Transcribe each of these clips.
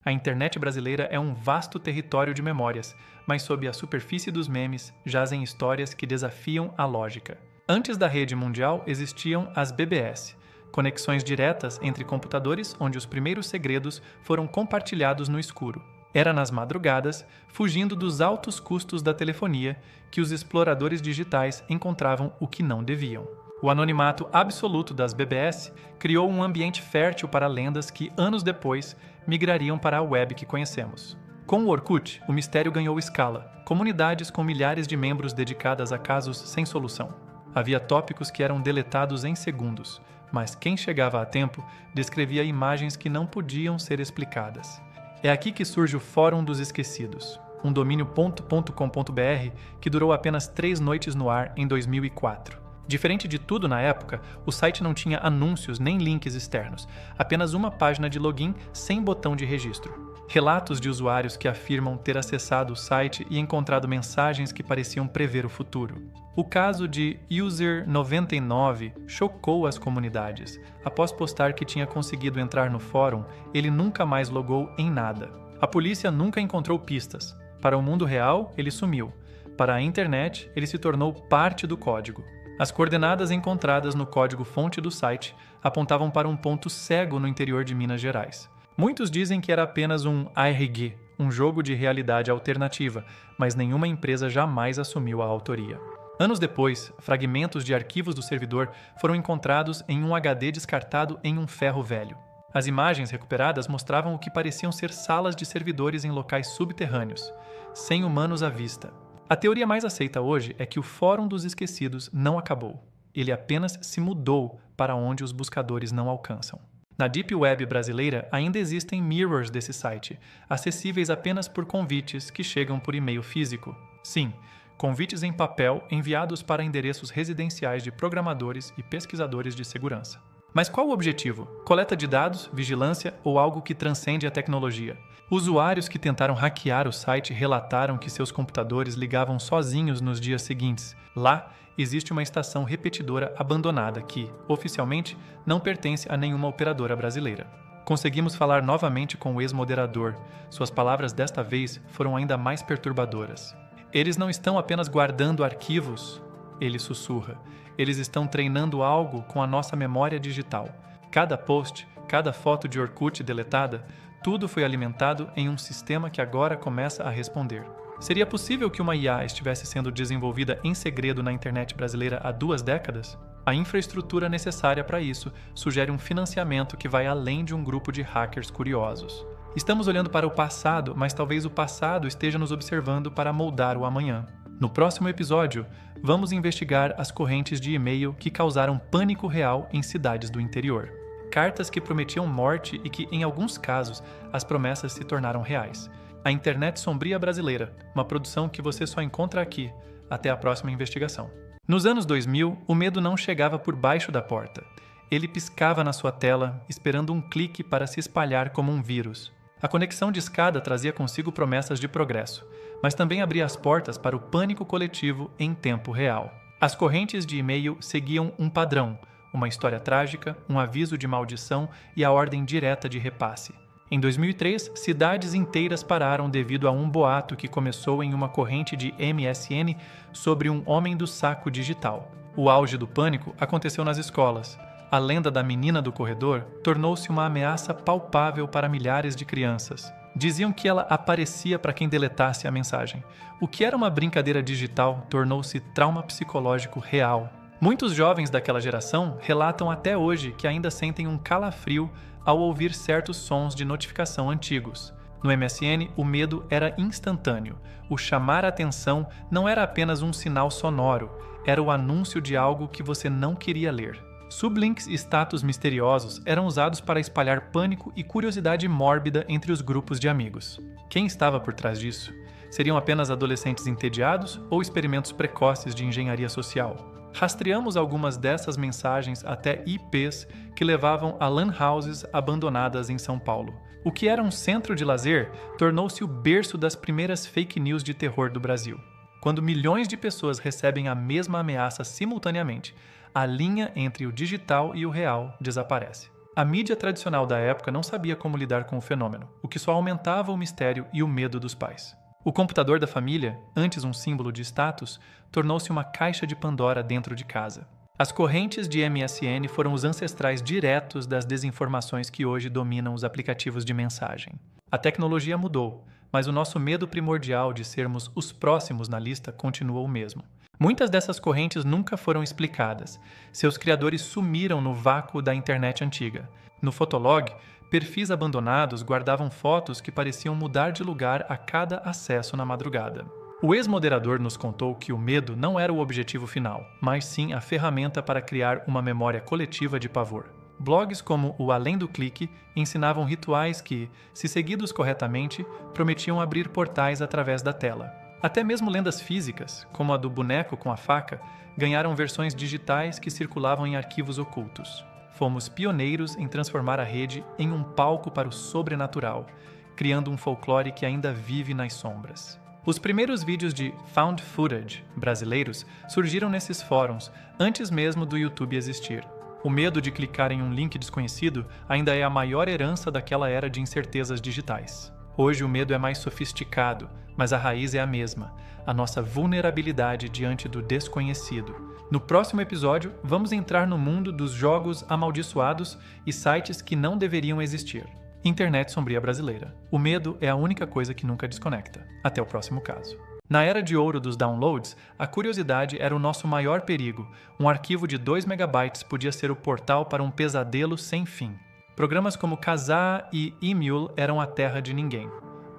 A internet brasileira é um vasto território de memórias, mas sob a superfície dos memes jazem histórias que desafiam a lógica. Antes da rede mundial existiam as BBS, conexões diretas entre computadores onde os primeiros segredos foram compartilhados no escuro. Era nas madrugadas, fugindo dos altos custos da telefonia, que os exploradores digitais encontravam o que não deviam. O anonimato absoluto das BBS criou um ambiente fértil para lendas que, anos depois, migrariam para a web que conhecemos. Com o Orkut, o mistério ganhou escala, comunidades com milhares de membros dedicadas a casos sem solução. Havia tópicos que eram deletados em segundos, mas quem chegava a tempo descrevia imagens que não podiam ser explicadas. É aqui que surge o Fórum dos Esquecidos, um domínio .com.br que durou apenas 3 noites no ar em 2004. Diferente de tudo na época, o site não tinha anúncios nem links externos, apenas uma página de login sem botão de registro. Relatos de usuários que afirmam ter acessado o site e encontrado mensagens que pareciam prever o futuro. O caso de User99 chocou as comunidades. Após postar que tinha conseguido entrar no fórum, ele nunca mais logou em nada. A polícia nunca encontrou pistas. Para o mundo real, ele sumiu. Para a internet, ele se tornou parte do código. As coordenadas encontradas no código-fonte do site apontavam para um ponto cego no interior de Minas Gerais. Muitos dizem que era apenas um ARG, um jogo de realidade alternativa, mas nenhuma empresa jamais assumiu a autoria. Anos depois, fragmentos de arquivos do servidor foram encontrados em um HD descartado em um ferro velho. As imagens recuperadas mostravam o que pareciam ser salas de servidores em locais subterrâneos, sem humanos à vista. A teoria mais aceita hoje é que o Fórum dos Esquecidos não acabou. Ele apenas se mudou para onde os buscadores não alcançam. Na Deep Web brasileira ainda existem mirrors desse site, acessíveis apenas por convites que chegam por e-mail físico. Sim, convites em papel enviados para endereços residenciais de programadores e pesquisadores de segurança. Mas qual o objetivo? Coleta de dados, vigilância ou algo que transcende a tecnologia? Usuários que tentaram hackear o site relataram que seus computadores ligavam sozinhos nos dias seguintes. Lá, existe uma estação repetidora abandonada que, oficialmente, não pertence a nenhuma operadora brasileira. Conseguimos falar novamente com o ex-moderador. Suas palavras desta vez foram ainda mais perturbadoras. Eles não estão apenas guardando arquivos, ele sussurra. Eles estão treinando algo com a nossa memória digital. Cada post, cada foto de Orkut deletada, tudo foi alimentado em um sistema que agora começa a responder. Seria possível que uma IA estivesse sendo desenvolvida em segredo na internet brasileira há 2 décadas? A infraestrutura necessária para isso sugere um financiamento que vai além de um grupo de hackers curiosos. Estamos olhando para o passado, mas talvez o passado esteja nos observando para moldar o amanhã. No próximo episódio, vamos investigar as correntes de e-mail que causaram pânico real em cidades do interior. Cartas que prometiam morte e que, em alguns casos, as promessas se tornaram reais. A Internet Sombria Brasileira, uma produção que você só encontra aqui. Até a próxima investigação. Nos anos 2000, o medo não chegava por baixo da porta. Ele piscava na sua tela, esperando um clique para se espalhar como um vírus. A conexão de escada trazia consigo promessas de progresso, mas também abria as portas para o pânico coletivo em tempo real. As correntes de e-mail seguiam um padrão, uma história trágica, um aviso de maldição e a ordem direta de repasse. Em 2003, cidades inteiras pararam devido a um boato que começou em uma corrente de MSN sobre um homem do saco digital. O auge do pânico aconteceu nas escolas. A lenda da menina do corredor tornou-se uma ameaça palpável para milhares de crianças. Diziam que ela aparecia para quem deletasse a mensagem. O que era uma brincadeira digital tornou-se trauma psicológico real. Muitos jovens daquela geração relatam até hoje que ainda sentem um calafrio ao ouvir certos sons de notificação antigos. No MSN, o medo era instantâneo. O chamar a atenção não era apenas um sinal sonoro, era o anúncio de algo que você não queria ler. Sublinks e status misteriosos eram usados para espalhar pânico e curiosidade mórbida entre os grupos de amigos. Quem estava por trás disso? Seriam apenas adolescentes entediados ou experimentos precoces de engenharia social? Rastreamos algumas dessas mensagens até IPs que levavam a LAN houses abandonadas em São Paulo. O que era um centro de lazer tornou-se o berço das primeiras fake news de terror do Brasil. Quando milhões de pessoas recebem a mesma ameaça simultaneamente, a linha entre o digital e o real desaparece. A mídia tradicional da época não sabia como lidar com o fenômeno, o que só aumentava o mistério e o medo dos pais. O computador da família, antes um símbolo de status, tornou-se uma caixa de Pandora dentro de casa. As correntes de MSN foram os ancestrais diretos das desinformações que hoje dominam os aplicativos de mensagem. A tecnologia mudou, mas o nosso medo primordial de sermos os próximos na lista continua o mesmo. Muitas dessas correntes nunca foram explicadas. Seus criadores sumiram no vácuo da internet antiga. No Fotolog, perfis abandonados guardavam fotos que pareciam mudar de lugar a cada acesso na madrugada. O ex-moderador nos contou que o medo não era o objetivo final, mas sim a ferramenta para criar uma memória coletiva de pavor. Blogs como o Além do Clique ensinavam rituais que, se seguidos corretamente, prometiam abrir portais através da tela. Até mesmo lendas físicas, como a do boneco com a faca, ganharam versões digitais que circulavam em arquivos ocultos. Fomos pioneiros em transformar a rede em um palco para o sobrenatural, criando um folclore que ainda vive nas sombras. Os primeiros vídeos de found footage brasileiros surgiram nesses fóruns, antes mesmo do YouTube existir. O medo de clicar em um link desconhecido ainda é a maior herança daquela era de incertezas digitais. Hoje o medo é mais sofisticado, mas a raiz é a mesma, a nossa vulnerabilidade diante do desconhecido. No próximo episódio, vamos entrar no mundo dos jogos amaldiçoados e sites que não deveriam existir. Internet sombria brasileira. O medo é a única coisa que nunca desconecta. Até o próximo caso. Na era de ouro dos downloads, a curiosidade era o nosso maior perigo. Um arquivo de 2 megabytes podia ser o portal para um pesadelo sem fim. Programas como Kazaa e Emule eram a terra de ninguém.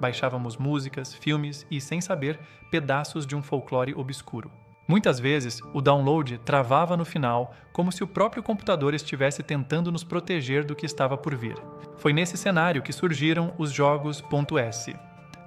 Baixávamos músicas, filmes e, sem saber, pedaços de um folclore obscuro. Muitas vezes, o download travava no final, como se o próprio computador estivesse tentando nos proteger do que estava por vir. Foi nesse cenário que surgiram os jogos .s,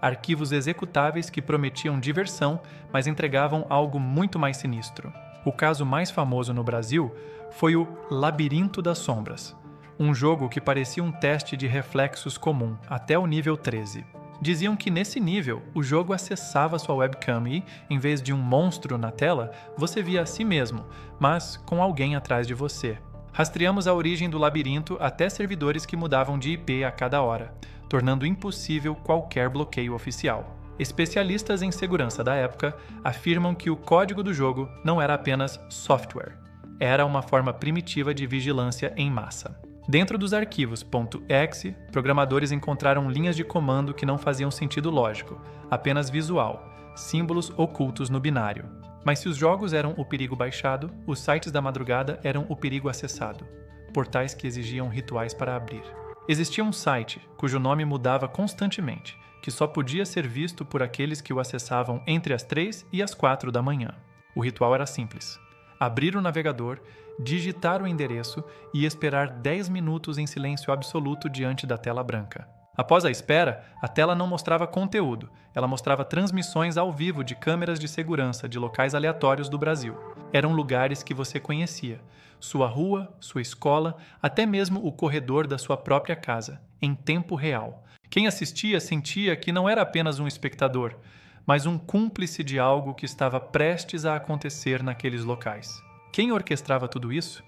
arquivos executáveis que prometiam diversão, mas entregavam algo muito mais sinistro. O caso mais famoso no Brasil foi o Labirinto das Sombras, um jogo que parecia um teste de reflexos comum, até o nível 13. Diziam que nesse nível, o jogo acessava sua webcam e, em vez de um monstro na tela, você via a si mesmo, mas com alguém atrás de você. Rastreamos a origem do labirinto até servidores que mudavam de IP a cada hora, tornando impossível qualquer bloqueio oficial. Especialistas em segurança da época afirmam que o código do jogo não era apenas software, era uma forma primitiva de vigilância em massa. Dentro dos arquivos .exe, programadores encontraram linhas de comando que não faziam sentido lógico, apenas visual, símbolos ocultos no binário. Mas se os jogos eram o perigo baixado, os sites da madrugada eram o perigo acessado, portais que exigiam rituais para abrir. Existia um site, cujo nome mudava constantemente, que só podia ser visto por aqueles que o acessavam entre as 3 e as 4 da manhã. O ritual era simples: abrir o navegador, digitar o endereço e esperar 10 minutos em silêncio absoluto diante da tela branca. Após a espera, a tela não mostrava conteúdo, ela mostrava transmissões ao vivo de câmeras de segurança de locais aleatórios do Brasil. Eram lugares que você conhecia, sua rua, sua escola, até mesmo o corredor da sua própria casa, em tempo real. Quem assistia sentia que não era apenas um espectador, mas um cúmplice de algo que estava prestes a acontecer naqueles locais. Quem orquestrava tudo isso?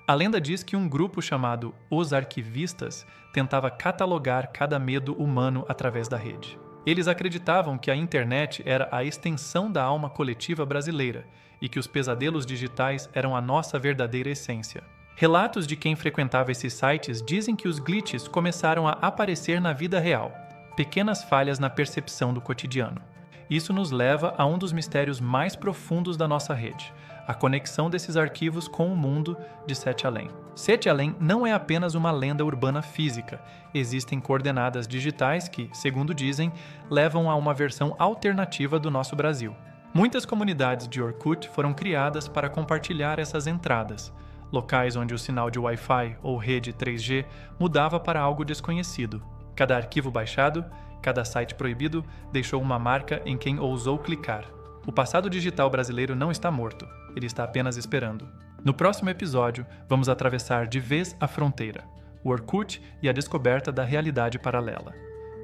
A lenda diz que um grupo chamado Os Arquivistas tentava catalogar cada medo humano através da rede. Eles acreditavam que a internet era a extensão da alma coletiva brasileira e que os pesadelos digitais eram a nossa verdadeira essência. Relatos de quem frequentava esses sites dizem que os glitches começaram a aparecer na vida real, pequenas falhas na percepção do cotidiano. Isso nos leva a um dos mistérios mais profundos da nossa rede: a conexão desses arquivos com o mundo de Sete Além. Sete Além não é apenas uma lenda urbana física. Existem coordenadas digitais que, segundo dizem, levam a uma versão alternativa do nosso Brasil. Muitas comunidades de Orkut foram criadas para compartilhar essas entradas, locais onde o sinal de Wi-Fi ou rede 3G mudava para algo desconhecido. Cada arquivo baixado, cada site proibido, deixou uma marca em quem ousou clicar. O passado digital brasileiro não está morto, ele está apenas esperando. No próximo episódio, vamos atravessar de vez a fronteira, o Orkut e a descoberta da realidade paralela.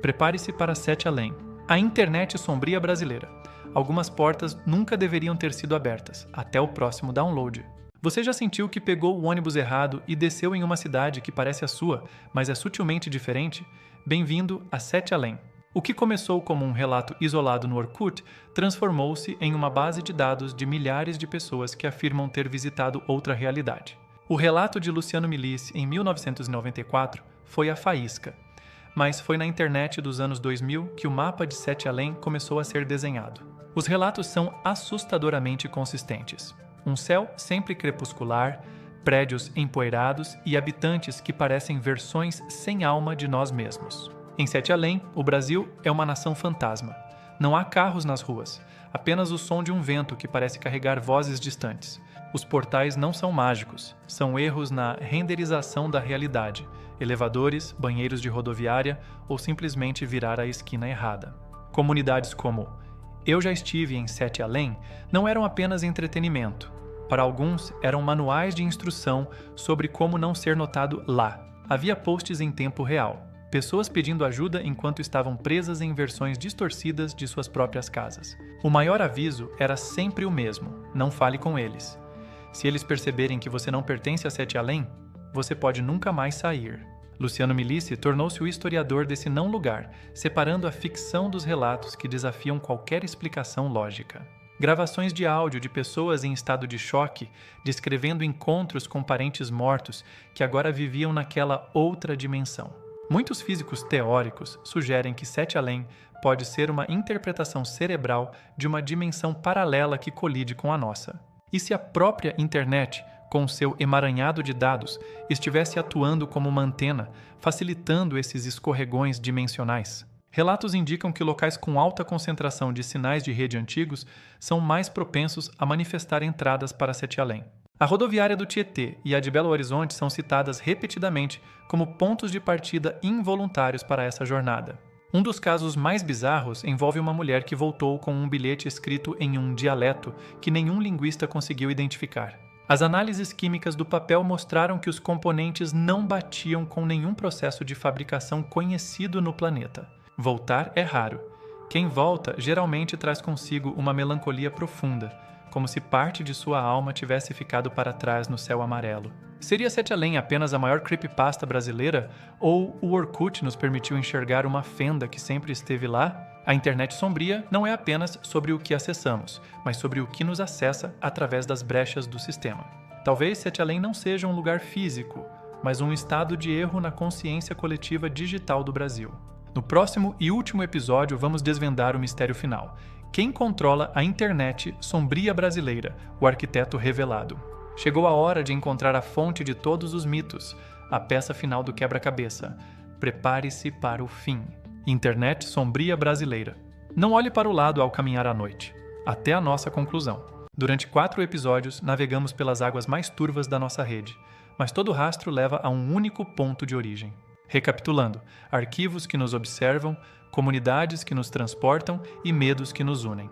Prepare-se para Sete Além, a internet sombria brasileira. Algumas portas nunca deveriam ter sido abertas. Até o próximo download. Você já sentiu que pegou o ônibus errado e desceu em uma cidade que parece a sua, mas é sutilmente diferente? Bem-vindo a Sete Além. O que começou como um relato isolado no Orkut transformou-se em uma base de dados de milhares de pessoas que afirmam ter visitado outra realidade. O relato de Luciano Milice, em 1994, foi a faísca. Mas foi na internet dos anos 2000 que o mapa de Sete Além começou a ser desenhado. Os relatos são assustadoramente consistentes. Um céu sempre crepuscular, prédios empoeirados e habitantes que parecem versões sem alma de nós mesmos. Em Sete Além, o Brasil é uma nação fantasma. Não há carros nas ruas, apenas o som de um vento que parece carregar vozes distantes. Os portais não são mágicos, são erros na renderização da realidade, elevadores, banheiros de rodoviária ou simplesmente virar a esquina errada. Comunidades como Eu Já Estive em Sete Além não eram apenas entretenimento. Para alguns, eram manuais de instrução sobre como não ser notado lá. Havia posts em tempo real. Pessoas pedindo ajuda enquanto estavam presas em versões distorcidas de suas próprias casas. O maior aviso era sempre o mesmo: não fale com eles. Se eles perceberem que você não pertence a Sete Além, você pode nunca mais sair. Luciano Milice tornou-se o historiador desse não lugar, separando a ficção dos relatos que desafiam qualquer explicação lógica. Gravações de áudio de pessoas em estado de choque, descrevendo encontros com parentes mortos que agora viviam naquela outra dimensão. Muitos físicos teóricos sugerem que Sete Além pode ser uma interpretação cerebral de uma dimensão paralela que colide com a nossa. E se a própria internet, com seu emaranhado de dados, estivesse atuando como uma antena, facilitando esses escorregões dimensionais? Relatos indicam que locais com alta concentração de sinais de rede antigos são mais propensos a manifestar entradas para Sete Além. A rodoviária do Tietê e a de Belo Horizonte são citadas repetidamente como pontos de partida involuntários para essa jornada. Um dos casos mais bizarros envolve uma mulher que voltou com um bilhete escrito em um dialeto que nenhum linguista conseguiu identificar. As análises químicas do papel mostraram que os componentes não batiam com nenhum processo de fabricação conhecido no planeta. Voltar é raro. Quem volta geralmente traz consigo uma melancolia profunda, como se parte de sua alma tivesse ficado para trás no céu amarelo. Seria Sete Além apenas a maior creepypasta brasileira, ou o Orkut nos permitiu enxergar uma fenda que sempre esteve lá? A internet sombria não é apenas sobre o que acessamos, mas sobre o que nos acessa através das brechas do sistema. Talvez Sete Além não seja um lugar físico, mas um estado de erro na consciência coletiva digital do Brasil. No próximo e último episódio, vamos desvendar o mistério final. Quem controla a internet sombria brasileira, o arquiteto revelado. Chegou a hora de encontrar a fonte de todos os mitos, a peça final do quebra-cabeça. Prepare-se para o fim. Internet sombria brasileira. Não olhe para o lado ao caminhar à noite. Até a nossa conclusão. Durante 4 episódios, navegamos pelas águas mais turvas da nossa rede, mas todo rastro leva a um único ponto de origem. Recapitulando, arquivos que nos observam, comunidades que nos transportam e medos que nos unem.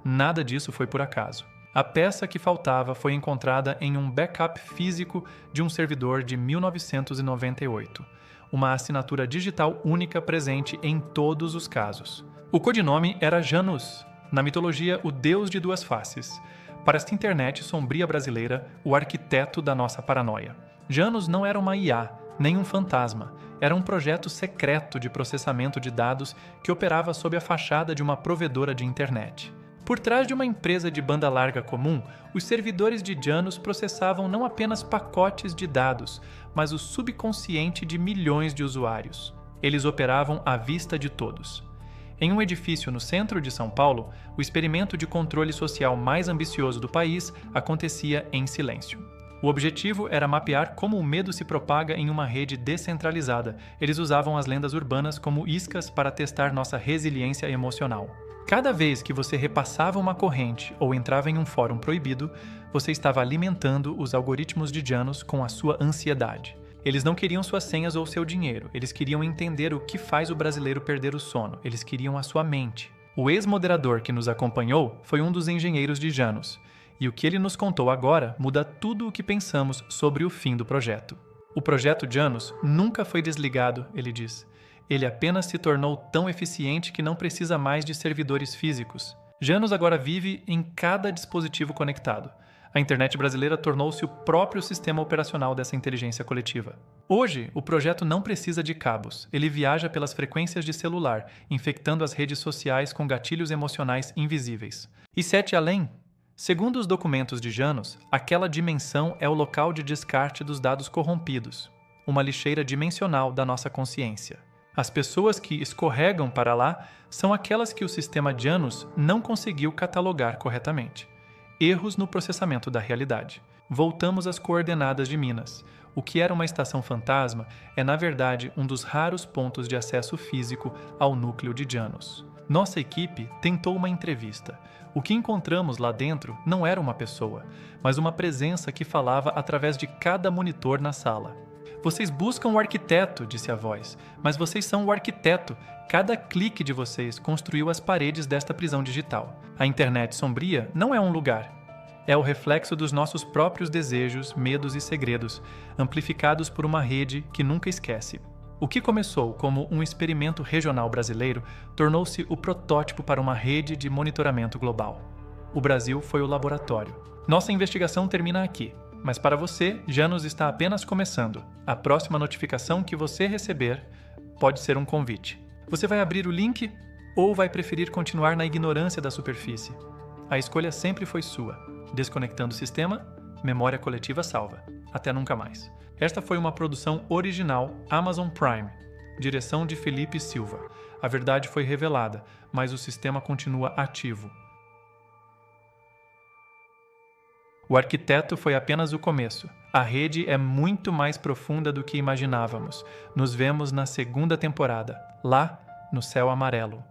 Nada disso foi por acaso. A peça que faltava foi encontrada em um backup físico de um servidor de 1998. Uma assinatura digital única presente em todos os casos. O codinome era Janus, na mitologia o deus de duas faces. Para esta internet sombria brasileira, o arquiteto da nossa paranoia. Janus não era uma IA, nem um fantasma. Era um projeto secreto de processamento de dados que operava sob a fachada de uma provedora de internet. Por trás de uma empresa de banda larga comum, os servidores de Janus processavam não apenas pacotes de dados, mas o subconsciente de milhões de usuários. Eles operavam à vista de todos. Em um edifício no centro de São Paulo, o experimento de controle social mais ambicioso do país acontecia em silêncio. O objetivo era mapear como o medo se propaga em uma rede descentralizada. Eles usavam as lendas urbanas como iscas para testar nossa resiliência emocional. Cada vez que você repassava uma corrente ou entrava em um fórum proibido, você estava alimentando os algoritmos de Janus com a sua ansiedade. Eles não queriam suas senhas ou seu dinheiro, eles queriam entender o que faz o brasileiro perder o sono, eles queriam a sua mente. O ex-moderador que nos acompanhou foi um dos engenheiros de Janus. E o que ele nos contou agora muda tudo o que pensamos sobre o fim do projeto. O projeto Janus nunca foi desligado, ele diz. Ele apenas se tornou tão eficiente que não precisa mais de servidores físicos. Janus agora vive em cada dispositivo conectado. A internet brasileira tornou-se o próprio sistema operacional dessa inteligência coletiva. Hoje, o projeto não precisa de cabos. Ele viaja pelas frequências de celular, infectando as redes sociais com gatilhos emocionais invisíveis. E 7 além? Segundo os documentos de Janus, aquela dimensão é o local de descarte dos dados corrompidos, uma lixeira dimensional da nossa consciência. As pessoas que escorregam para lá são aquelas que o sistema Janus não conseguiu catalogar corretamente. Erros no processamento da realidade. Voltamos às coordenadas de Minas. O que era uma estação fantasma é, na verdade, um dos raros pontos de acesso físico ao núcleo de Janus. Nossa equipe tentou uma entrevista. O que encontramos lá dentro não era uma pessoa, mas uma presença que falava através de cada monitor na sala. Vocês buscam o arquiteto, disse a voz, mas vocês são o arquiteto. Cada clique de vocês construiu as paredes desta prisão digital. A internet sombria não é um lugar. É o reflexo dos nossos próprios desejos, medos e segredos, amplificados por uma rede que nunca esquece. O que começou como um experimento regional brasileiro tornou-se o protótipo para uma rede de monitoramento global. O Brasil foi o laboratório. Nossa investigação termina aqui. Mas para você, Janus está apenas começando. A próxima notificação que você receber pode ser um convite. Você vai abrir o link ou vai preferir continuar na ignorância da superfície? A escolha sempre foi sua. Desconectando o sistema, memória coletiva salva. Até nunca mais. Esta foi uma produção original Amazon Prime. Direção de Felipe Silva. A verdade foi revelada, mas o sistema continua ativo. O arquiteto foi apenas o começo. A rede é muito mais profunda do que imaginávamos. Nos vemos na segunda temporada, lá no Céu Amarelo.